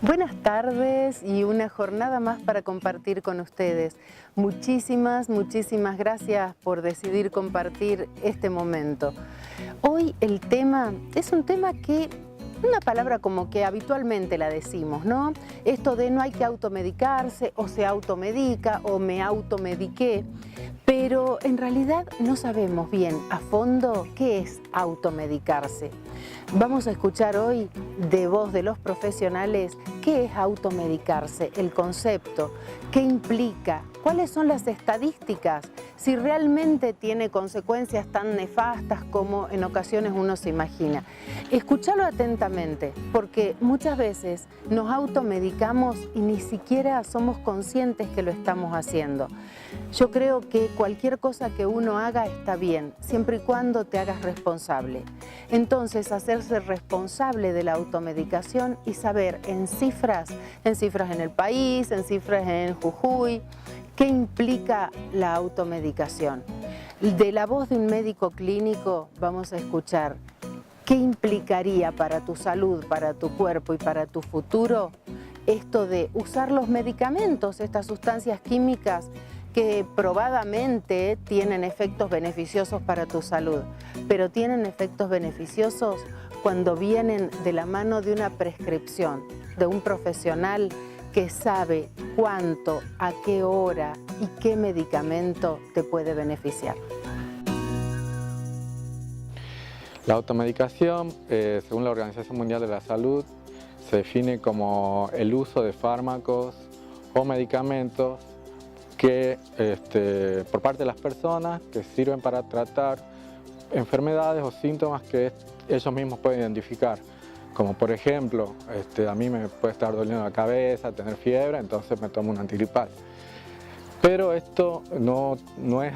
Buenas tardes y una jornada más para compartir con ustedes. Muchísimas gracias por decidir compartir este momento. Hoy el tema es un tema que, una palabra como que habitualmente la decimos, ¿no? Esto de no hay que automedicarse, o se automedica, o me automediqué, pero en realidad no sabemos bien a fondo qué es automedicarse. Vamos a escuchar hoy de voz de los profesionales qué es automedicarse, el concepto, qué implica, cuáles son las estadísticas, si realmente tiene consecuencias tan nefastas como en ocasiones uno se imagina. Escúchalo atentamente, porque muchas veces nos automedicamos y ni siquiera somos conscientes que lo estamos haciendo. Yo creo que cualquier cosa que uno haga está bien, siempre y cuando te hagas responsable. Entonces, hacerse responsable de la automedicación y saber en cifras en el país, en cifras en Jujuy, qué implica la automedicación. De la voz de un médico clínico vamos a escuchar qué implicaría para tu salud, para tu cuerpo y para tu futuro esto de usar los medicamentos, estas sustancias químicas que probadamente tienen efectos beneficiosos para tu salud, pero tienen efectos beneficiosos cuando vienen de la mano de una prescripción, de un profesional que sabe cuánto, a qué hora y qué medicamento te puede beneficiar. La automedicación, según la Organización Mundial de la Salud, se define como el uso de fármacos o medicamentos que, por parte de las personas que sirven para tratar enfermedades o síntomas que ellos mismos pueden identificar. Como por ejemplo, a mí me puede estar doliendo la cabeza, tener fiebre, entonces me tomo un antigripal. Pero esto no es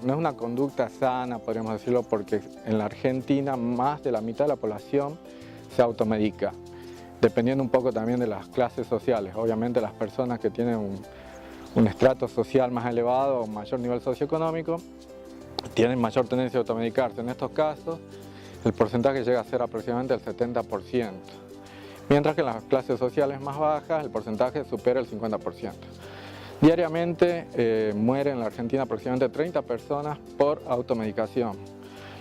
una conducta sana, podríamos decirlo, porque en la Argentina más de la mitad de la población se automedica, dependiendo un poco también de las clases sociales. Obviamente las personas que tienen un estrato social más elevado o mayor nivel socioeconómico tienen mayor tendencia a automedicarse. En estos casos el porcentaje llega a ser aproximadamente el 70%, mientras que en las clases sociales más bajas el porcentaje supera el 50%. Diariamente mueren en la Argentina aproximadamente 30 personas por automedicación,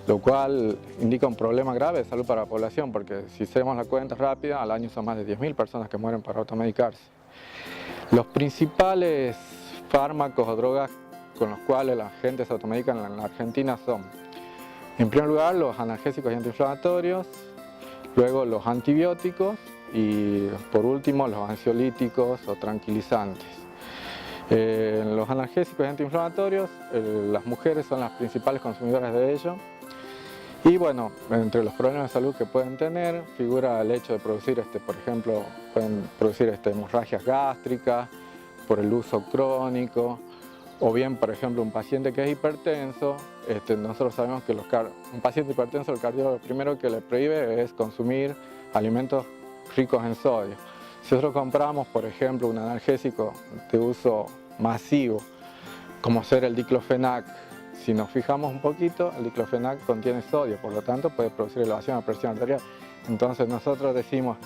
lo cual indica un problema grave de salud para la población, porque si hacemos la cuenta rápida, al año son más de 10.000 personas que mueren por automedicarse. Los principales fármacos o drogas con los cuales la gente se automedica en la Argentina son, en primer lugar, los analgésicos y antiinflamatorios, luego los antibióticos y por último los ansiolíticos o tranquilizantes. Los analgésicos y antiinflamatorios, las mujeres son las principales consumidoras de ellos. Y bueno, entre los problemas de salud que pueden tener figura el hecho de producir, por ejemplo, pueden producir hemorragias gástricas por el uso crónico, o bien, por ejemplo, un paciente que es hipertenso, nosotros sabemos que un paciente hipertenso, el cardiólogo primero que le prohíbe es consumir alimentos ricos en sodio. Si nosotros compramos, por ejemplo, un analgésico de uso masivo, como ser el diclofenac, si nos fijamos un poquito, el diclofenac contiene sodio, por lo tanto puede producir elevación de la presión arterial. Entonces nosotros decimos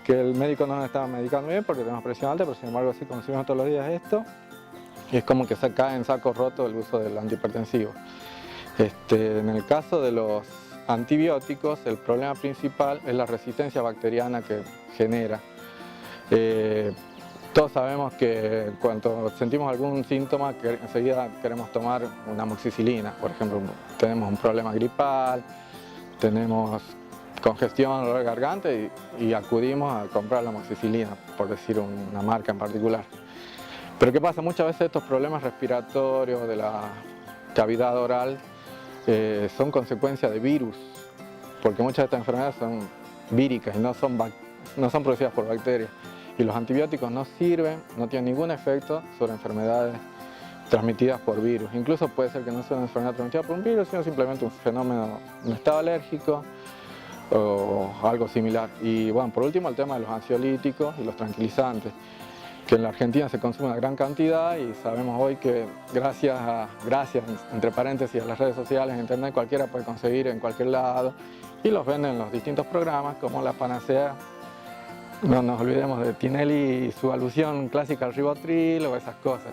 que el médico no nos está medicando bien porque tenemos presión alta, pero sin embargo si consumimos todos los días esto, y es como que se cae en saco roto el uso del antihipertensivo. En el caso de los antibióticos, el problema principal es la resistencia bacteriana que genera. Todos sabemos que cuando sentimos algún síntoma, que enseguida queremos tomar una amoxicilina. Por ejemplo, tenemos un problema gripal, tenemos congestión, dolor de garganta y acudimos a comprar la amoxicilina, por decir una marca en particular. Pero ¿qué pasa? Muchas veces estos problemas respiratorios de la cavidad oral son consecuencia de virus, porque muchas de estas enfermedades son víricas y no son producidas por bacterias. Y los antibióticos no sirven, no tienen ningún efecto sobre enfermedades transmitidas por virus. Incluso puede ser que no sea una enfermedad transmitida por un virus, sino simplemente un fenómeno, un estado alérgico o algo similar. Y bueno, por último el tema de los ansiolíticos y los tranquilizantes, que en la Argentina se consume una gran cantidad y sabemos hoy que gracias entre paréntesis a las redes sociales, internet, cualquiera puede conseguir en cualquier lado y los venden en los distintos programas como la panacea. No nos olvidemos de Tinelli y su alusión clásica al ribotril o esas cosas.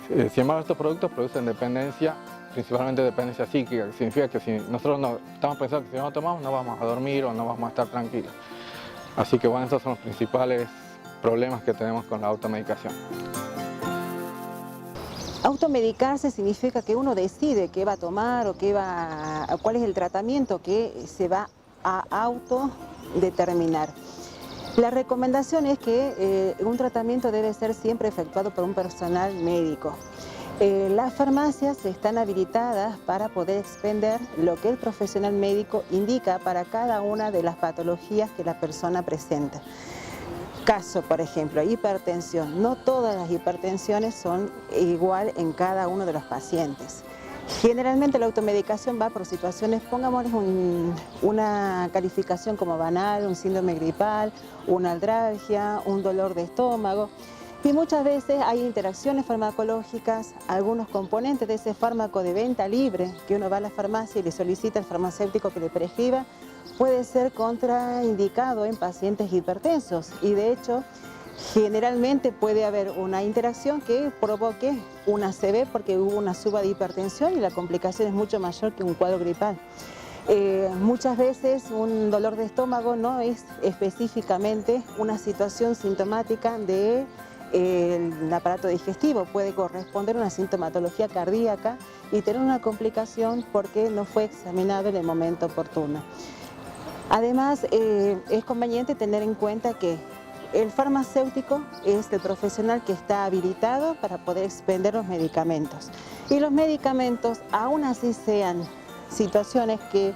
Sin embargo, estos productos producen dependencia, principalmente dependencia psíquica, que significa que si nosotros estamos pensando que si no lo tomamos no vamos a dormir o no vamos a estar tranquilos. Así que bueno, estos son los principales problemas que tenemos con la automedicación. Automedicarse significa que uno decide qué va a tomar o cuál es el tratamiento que se va a autodeterminar. La recomendación es que un tratamiento debe ser siempre efectuado por un personal médico. Las farmacias están habilitadas para poder expender lo que el profesional médico indica para cada una de las patologías que la persona presenta. Caso, por ejemplo, hipertensión. No todas las hipertensiones son igual en cada uno de los pacientes. Generalmente la automedicación va por situaciones, pongámosles una calificación como banal, un síndrome gripal, una aldralgia, un dolor de estómago. Y muchas veces hay interacciones farmacológicas, algunos componentes de ese fármaco de venta libre, que uno va a la farmacia y le solicita al farmacéutico que le prescriba, puede ser contraindicado en pacientes hipertensos y de hecho generalmente puede haber una interacción que provoque una ACV porque hubo una suba de hipertensión y la complicación es mucho mayor que un cuadro gripal. Muchas veces un dolor de estómago no es específicamente una situación sintomática del aparato digestivo, puede corresponder a una sintomatología cardíaca y tener una complicación porque no fue examinado en el momento oportuno. Además, es conveniente tener en cuenta que el farmacéutico es el profesional que está habilitado para poder expender los medicamentos. Y los medicamentos, aún así sean situaciones que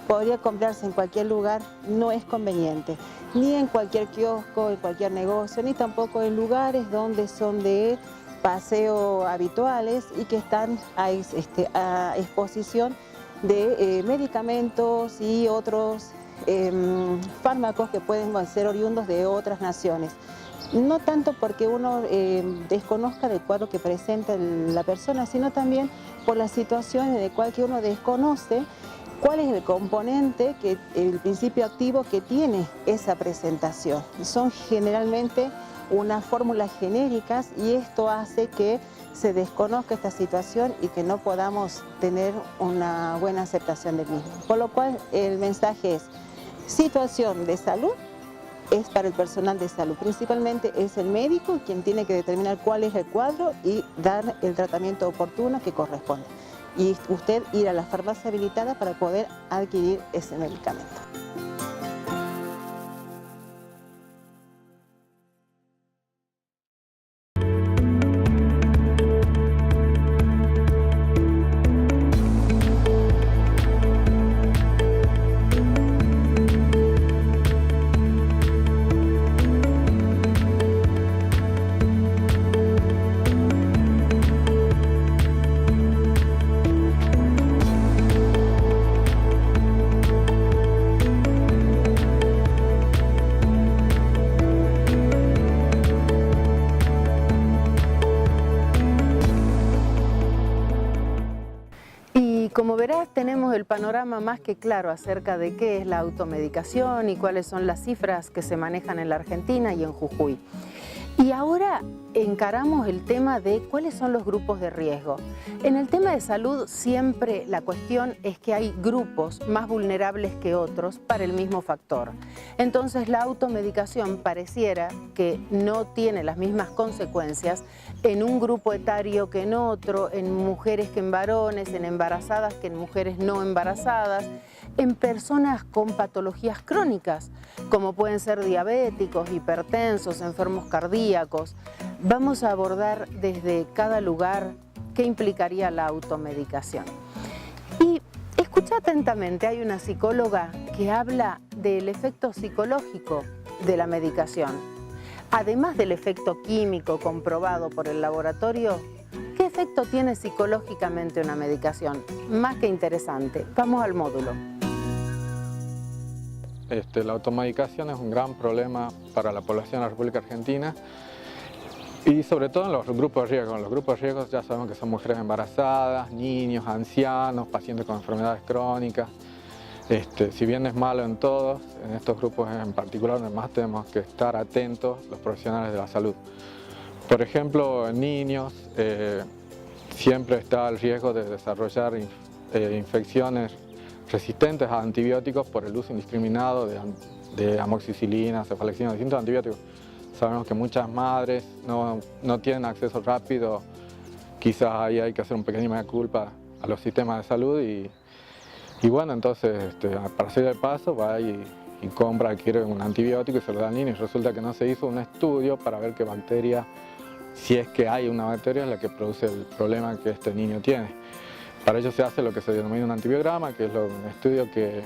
podría comprarse en cualquier lugar, no es conveniente. Ni en cualquier kiosco, en cualquier negocio, ni tampoco en lugares donde son de paseo habituales y que están a exposición de medicamentos y otros fármacos que pueden ser oriundos de otras naciones. No tanto porque uno desconozca del cuadro que presenta la persona, sino también por las situaciones en las cuales uno desconoce cuál es el componente, el principio activo que tiene esa presentación. Son generalmente unas fórmulas genéricas y esto hace que se desconozca esta situación y que no podamos tener una buena aceptación del mismo. Por lo cual el mensaje es: situación de salud es para el personal de salud, principalmente es el médico quien tiene que determinar cuál es el cuadro y dar el tratamiento oportuno que corresponde. Y usted ir a la farmacia habilitada para poder adquirir ese medicamento. Como verás, tenemos el panorama más que claro acerca de qué es la automedicación y cuáles son las cifras que se manejan en la Argentina y en Jujuy. Y ahora encaramos el tema de cuáles son los grupos de riesgo. En el tema de salud siempre la cuestión es que hay grupos más vulnerables que otros para el mismo factor. Entonces la automedicación pareciera que no tiene las mismas consecuencias en un grupo etario que en otro, en mujeres que en varones, en embarazadas que en mujeres no embarazadas, en personas con patologías crónicas, como pueden ser diabéticos, hipertensos, enfermos cardíacos. Vamos a abordar desde cada lugar qué implicaría la automedicación. Y escucha atentamente, hay una psicóloga que habla del efecto psicológico de la medicación. Además del efecto químico comprobado por el laboratorio, ¿qué efecto tiene psicológicamente una medicación? Más que interesante. Vamos al módulo. La automedicación es un gran problema para la población de la República Argentina y sobre todo en los grupos de riesgo. En los grupos de riesgo ya sabemos que son mujeres embarazadas, niños, ancianos, pacientes con enfermedades crónicas. Si bien es malo en todos, en estos grupos en particular más tenemos que estar atentos los profesionales de la salud. Por ejemplo, en niños siempre está el riesgo de desarrollar infecciones resistentes a antibióticos por el uso indiscriminado de amoxicilina, cefalexina, distintos antibióticos. Sabemos que muchas madres no tienen acceso rápido, quizás ahí hay que hacer un pequeño mea culpa a los sistemas de salud y bueno, entonces para seguir el paso va y compra, adquiere un antibiótico y se lo da al niño y resulta que no se hizo un estudio para ver qué bacteria, si es que hay una bacteria, es la que produce el problema que este niño tiene. Para ello se hace lo que se denomina un antibiograma, que es un estudio que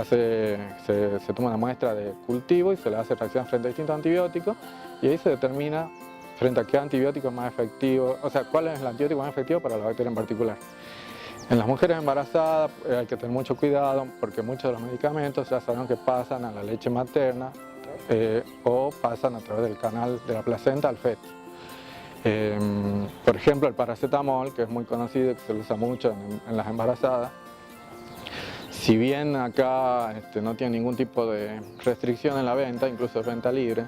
se toma una muestra de cultivo y se le hace reacción frente a distintos antibióticos y ahí se determina frente a qué antibiótico es más efectivo, o sea, cuál es el antibiótico más efectivo para la bacteria en particular. En las mujeres embarazadas hay que tener mucho cuidado porque muchos de los medicamentos ya sabemos que pasan a la leche materna o pasan a través del canal de la placenta al feto. Por ejemplo, el paracetamol, que es muy conocido, que se usa mucho en las embarazadas, si bien acá no tiene ningún tipo de restricción en la venta, incluso es venta libre,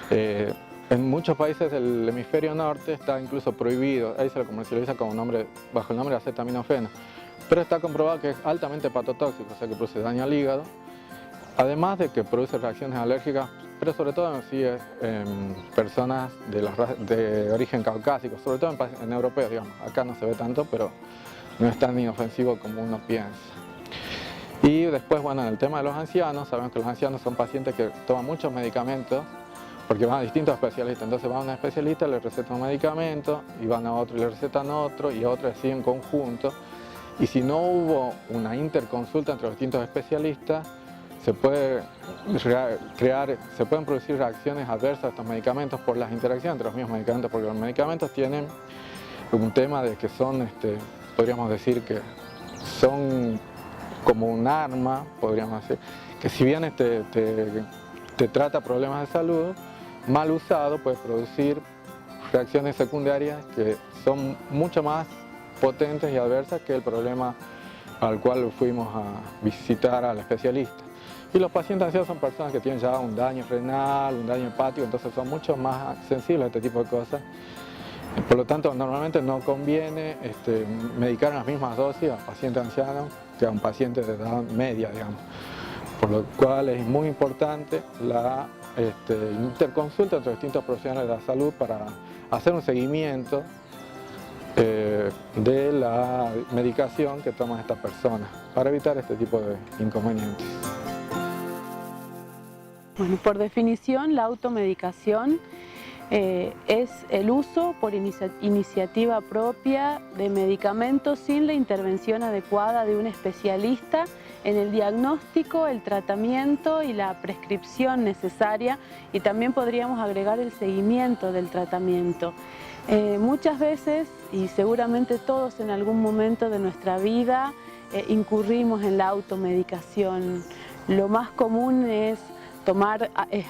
en muchos países del hemisferio norte está incluso prohibido, ahí se lo comercializa bajo el nombre de acetaminofeno, pero está comprobado que es altamente hepatotóxico, o sea que produce daño al hígado, además de que produce reacciones alérgicas, pero sobre todo en personas de origen caucásico, sobre todo en europeos, digamos. Acá no se ve tanto, pero no es tan inofensivo como uno piensa. Y después, bueno, en el tema de los ancianos, sabemos que los ancianos son pacientes que toman muchos medicamentos, porque van a distintos especialistas, entonces van a un especialista, le recetan un medicamento, y van a otro y le recetan otro, y otro así en conjunto. Y si no hubo una interconsulta entre los distintos especialistas, se pueden producir reacciones adversas a estos medicamentos por las interacciones entre los mismos medicamentos, porque los medicamentos tienen un tema de que son, podríamos decir que son como un arma, podríamos decir, que si bien te trata problemas de salud, mal usado puede producir reacciones secundarias que son mucho más potentes y adversas que el problema al cual fuimos a visitar al especialista. Y los pacientes ancianos son personas que tienen ya un daño renal, un daño hepático, entonces son mucho más sensibles a este tipo de cosas. Por lo tanto, normalmente no conviene medicar en las mismas dosis a un paciente anciano que a un paciente de edad media, digamos. Por lo cual es muy importante la interconsulta entre distintos profesionales de la salud para hacer un seguimiento de la medicación que toman estas personas para evitar este tipo de inconvenientes. Bueno, por definición, la automedicación es el uso por iniciativa propia de medicamentos sin la intervención adecuada de un especialista en el diagnóstico, el tratamiento y la prescripción necesaria, y también podríamos agregar el seguimiento del tratamiento. Muchas veces, y seguramente todos en algún momento de nuestra vida, incurrimos en la automedicación. Lo más común es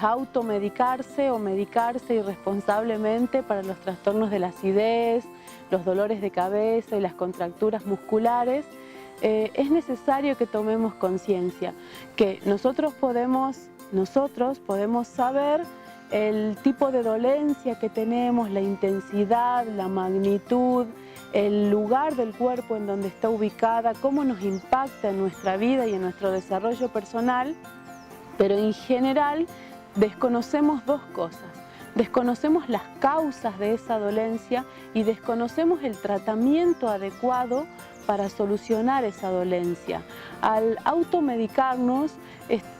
automedicarse o medicarse irresponsablemente para los trastornos de la acidez, los dolores de cabeza y las contracturas musculares. Es necesario que tomemos conciencia, que nosotros podemos saber el tipo de dolencia que tenemos, la intensidad, la magnitud, el lugar del cuerpo en donde está ubicada, cómo nos impacta en nuestra vida y en nuestro desarrollo personal, pero en general desconocemos dos cosas. Desconocemos las causas de esa dolencia y desconocemos el tratamiento adecuado para solucionar esa dolencia. Al automedicarnos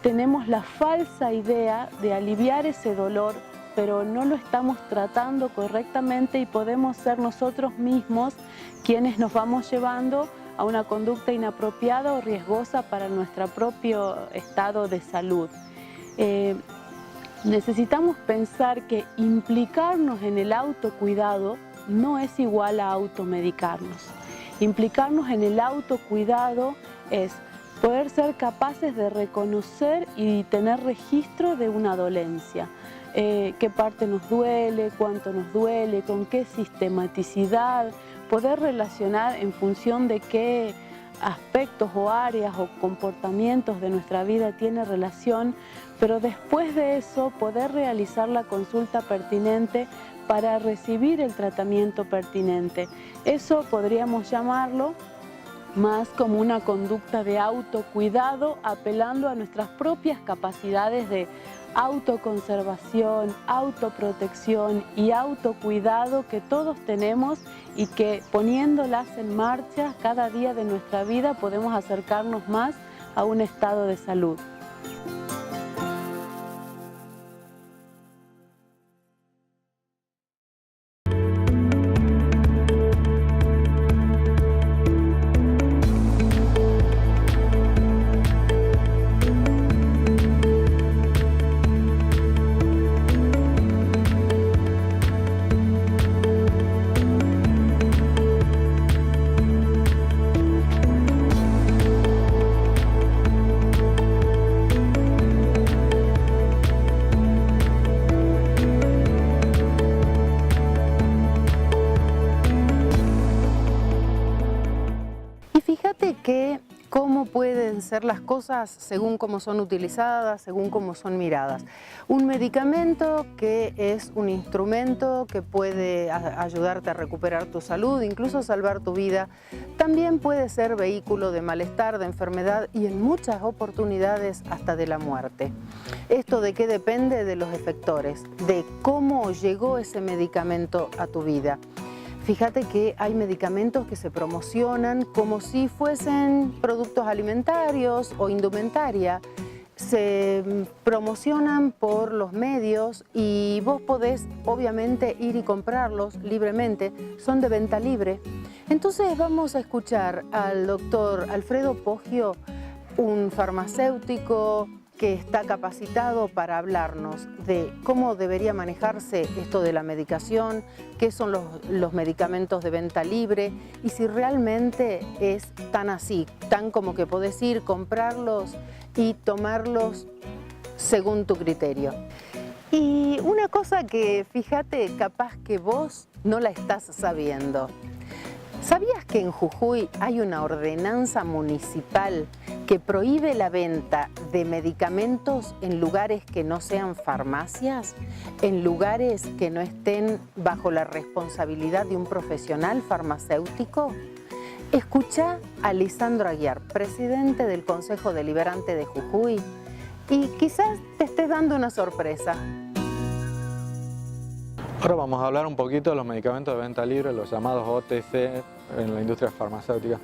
tenemos la falsa idea de aliviar ese dolor, pero no lo estamos tratando correctamente y podemos ser nosotros mismos quienes nos vamos llevando a una conducta inapropiada o riesgosa para nuestro propio estado de salud. Necesitamos pensar que implicarnos en el autocuidado no es igual a automedicarnos. Implicarnos en el autocuidado es poder ser capaces de reconocer y tener registro de una dolencia. Qué parte nos duele, cuánto nos duele, con qué sistematicidad, poder relacionar en función de qué aspectos o áreas o comportamientos de nuestra vida tiene relación, pero después de eso poder realizar la consulta pertinente para recibir el tratamiento pertinente. Eso podríamos llamarlo más como una conducta de autocuidado, apelando a nuestras propias capacidades de autoconservación, autoprotección y autocuidado que todos tenemos y que poniéndolas en marcha cada día de nuestra vida podemos acercarnos más a un estado de salud. Cómo pueden ser las cosas según cómo son utilizadas, según cómo son miradas. Un medicamento que es un instrumento que puede ayudarte a recuperar tu salud, incluso salvar tu vida, también puede ser vehículo de malestar, de enfermedad y en muchas oportunidades hasta de la muerte. ¿Esto de qué depende? De los efectores, de cómo llegó ese medicamento a tu vida. Fíjate que hay medicamentos que se promocionan como si fuesen productos alimentarios o indumentaria. Se promocionan por los medios y vos podés obviamente ir y comprarlos libremente, son de venta libre. Entonces vamos a escuchar al doctor Alfredo Poggio, un farmacéutico que está capacitado para hablarnos de cómo debería manejarse esto de la medicación, qué son los medicamentos de venta libre y si realmente es tan así, tan como que podés ir, comprarlos y tomarlos según tu criterio. Y una cosa que, fíjate, capaz que vos no la estás sabiendo. ¿Sabías que en Jujuy hay una ordenanza municipal que prohíbe la venta de medicamentos en lugares que no sean farmacias, en lugares que no estén bajo la responsabilidad de un profesional farmacéutico? Escucha a Lisandro Aguiar, presidente del Consejo Deliberante de Jujuy, y quizás te estés dando una sorpresa. Ahora vamos a hablar un poquito de los medicamentos de venta libre, los llamados OTC en la industria farmacéutica.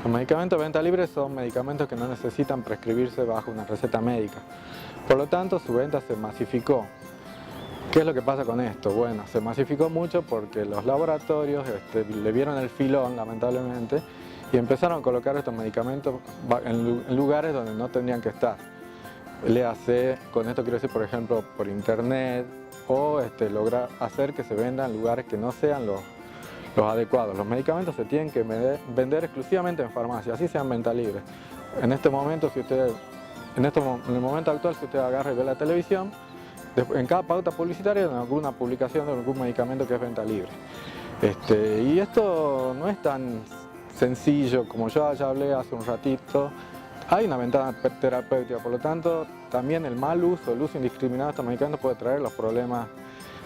Los medicamentos de venta libre son medicamentos que no necesitan prescribirse bajo una receta médica. Por lo tanto, su venta se masificó. ¿Qué es lo que pasa con esto? Bueno, se masificó mucho porque los laboratorios le vieron el filón, lamentablemente, y empezaron a colocar estos medicamentos en lugares donde no tendrían que estar. Léase, con esto quiero decir, por ejemplo, por internet, o lograr hacer que se vendan en lugares que no sean los adecuados. Los medicamentos se tienen que vender exclusivamente en farmacia, así sean venta libre. En este momento, en el momento actual, si usted agarra y ve la televisión, en cada pauta publicitaria hay alguna publicación de algún medicamento que es venta libre. Y esto no es tan sencillo como yo ya hablé hace un ratito. hay una ventana terapéutica, por lo tanto, también el mal uso, el uso indiscriminado de estos medicamentos puede traer los problemas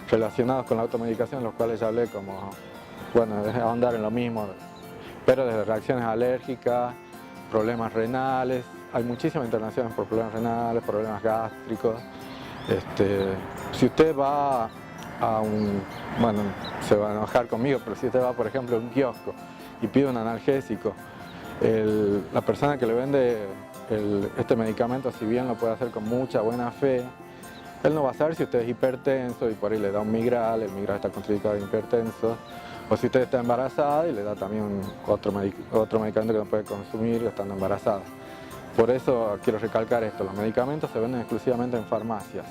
relacionados con la automedicación, los cuales ya hablé, como, bueno, ahondar en lo mismo, pero desde reacciones alérgicas, problemas renales, hay muchísimas internaciones por problemas renales, problemas gástricos. Si usted va a un, bueno, se va a enojar conmigo, pero si usted va, por ejemplo, a un kiosco y pide un analgésico, la persona que le vende este medicamento, si bien lo puede hacer con mucha buena fe, él no va a saber si usted es hipertenso y por ahí le da un Migral, el Migral está contraindicado de hipertenso, o si usted está embarazada y le da también otro medicamento que no puede consumir estando embarazada. Por eso quiero recalcar esto, los medicamentos se venden exclusivamente en farmacias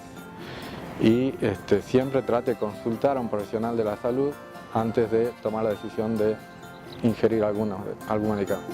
y siempre trate de consultar a un profesional de la salud antes de tomar la decisión de ingerir algún medicamento.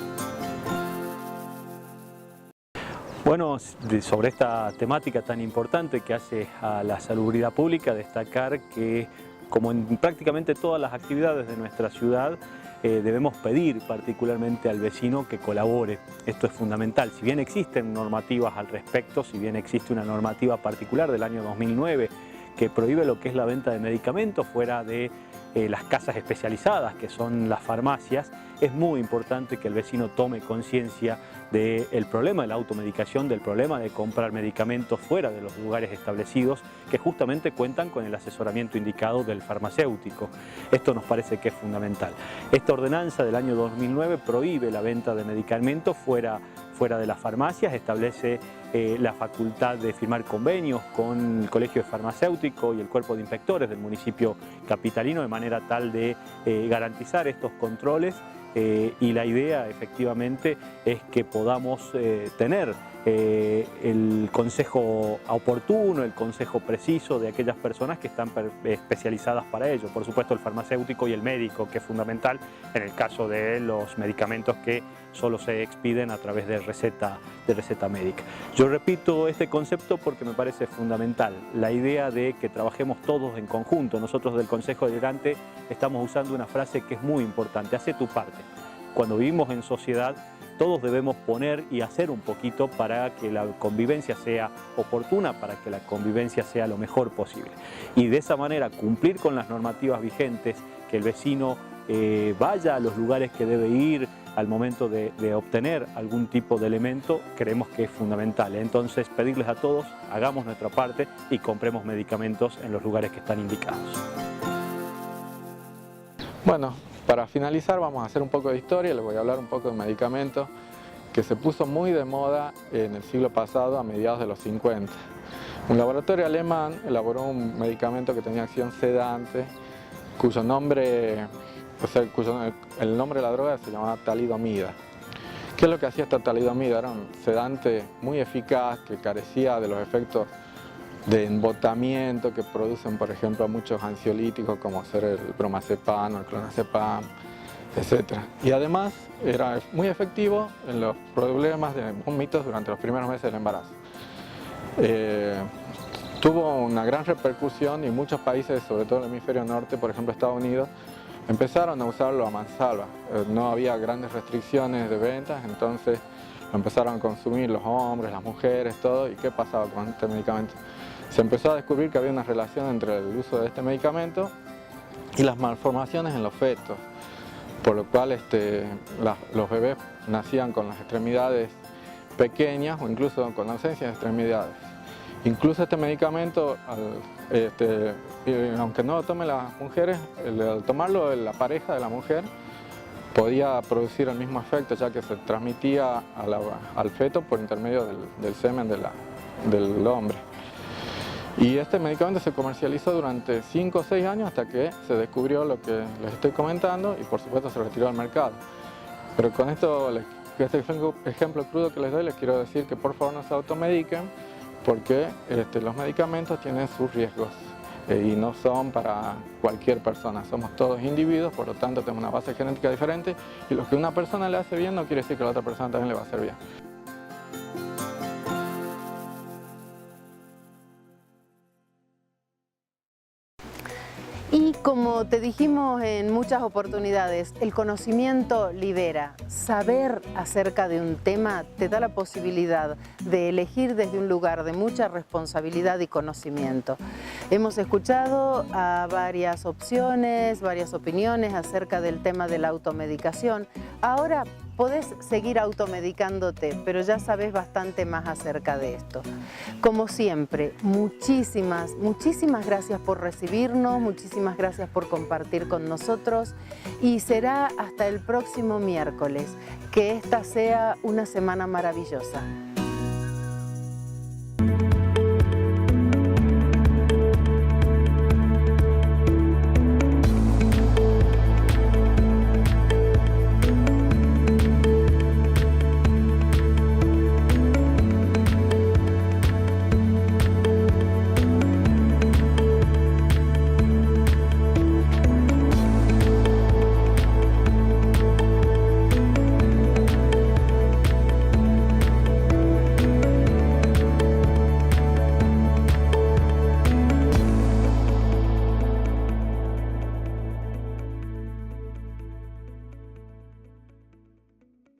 Bueno, sobre esta temática tan importante que hace a la salubridad pública, destacar que, como en prácticamente todas las actividades de nuestra ciudad, debemos pedir particularmente al vecino que colabore. Esto es fundamental. Si bien existen normativas al respecto, si bien existe una normativa particular del año 2009 que prohíbe lo que es la venta de medicamentos fuera de las casas especializadas, que son las farmacias, es muy importante que el vecino tome conciencia del problema de la automedicación, del problema de comprar medicamentos fuera de los lugares establecidos que justamente cuentan con el asesoramiento indicado del farmacéutico. Esto nos parece que es fundamental. Esta ordenanza del año 2009 prohíbe la venta de medicamentos fuera de las farmacias, establece la facultad de firmar convenios con el Colegio Farmacéutico y el Cuerpo de Inspectores del municipio capitalino de manera tal de garantizar estos controles. Y la idea efectivamente es que podamos tener el consejo oportuno, el consejo preciso de aquellas personas que están especializadas para ello. Por supuesto el farmacéutico y el médico, que es fundamental en el caso de los medicamentos que solo se expiden a través de receta médica. Yo repito este concepto porque me parece fundamental, la idea de que trabajemos todos en conjunto. Nosotros del Consejo Deliberante estamos usando una frase que es muy importante: hace tu parte. Cuando vivimos en sociedad, todos debemos poner y hacer un poquito para que la convivencia sea oportuna, para que la convivencia sea lo mejor posible. Y de esa manera cumplir con las normativas vigentes, que el vecino vaya a los lugares que debe ir al momento de obtener algún tipo de elemento, creemos que es fundamental. Entonces, pedirles a todos, hagamos nuestra parte y compremos medicamentos en los lugares que están indicados. Bueno, para finalizar vamos a hacer un poco de historia, les voy a hablar un poco de medicamentos que se puso muy de moda en el siglo pasado, a mediados de los 50. Un laboratorio alemán elaboró un medicamento que tenía acción sedante, cuyo nombre, el nombre de la droga se llamaba talidomida. ¿Qué es lo que hacía esta talidomida? Era un sedante muy eficaz que carecía de los efectos de embotamiento que producen, por ejemplo, muchos ansiolíticos como ser el bromazepam o el clonazepam, etc. Y además era muy efectivo en los problemas de vómitos durante los primeros meses del embarazo. Tuvo una gran repercusión y muchos países, sobre todo en el hemisferio norte, por ejemplo Estados Unidos, empezaron a usarlo a mansalva. No había grandes restricciones de ventas, entonces lo empezaron a consumir los hombres, las mujeres, todo. ¿Y qué pasaba con este medicamento? Se empezó a descubrir que había una relación entre el uso de este medicamento y las malformaciones en los fetos, por lo cual los bebés nacían con las extremidades pequeñas o incluso con ausencia de extremidades. Incluso este medicamento, aunque no lo tomen las mujeres, al tomarlo la pareja de la mujer, podía producir el mismo efecto, ya que se transmitía al feto por intermedio del semen del hombre. Y este medicamento se comercializó durante 5 o 6 años hasta que se descubrió lo que les estoy comentando y por supuesto se retiró del mercado. Pero con este ejemplo crudo que les doy, les quiero decir que por favor no se automediquen, porque los medicamentos tienen sus riesgos y no son para cualquier persona. Somos todos individuos, por lo tanto tenemos una base genética diferente y lo que a una persona le hace bien no quiere decir que a la otra persona también le va a hacer bien. Y como te dijimos en muchas oportunidades, el conocimiento libera. Saber acerca de un tema te da la posibilidad de elegir desde un lugar de mucha responsabilidad y conocimiento. Hemos escuchado a varias opciones, varias opiniones acerca del tema de la automedicación. Ahora podés seguir automedicándote, pero ya sabes bastante más acerca de esto. Como siempre, muchísimas gracias por recibirnos, muchísimas gracias por compartir con nosotros y será hasta el próximo miércoles. Que esta sea una semana maravillosa.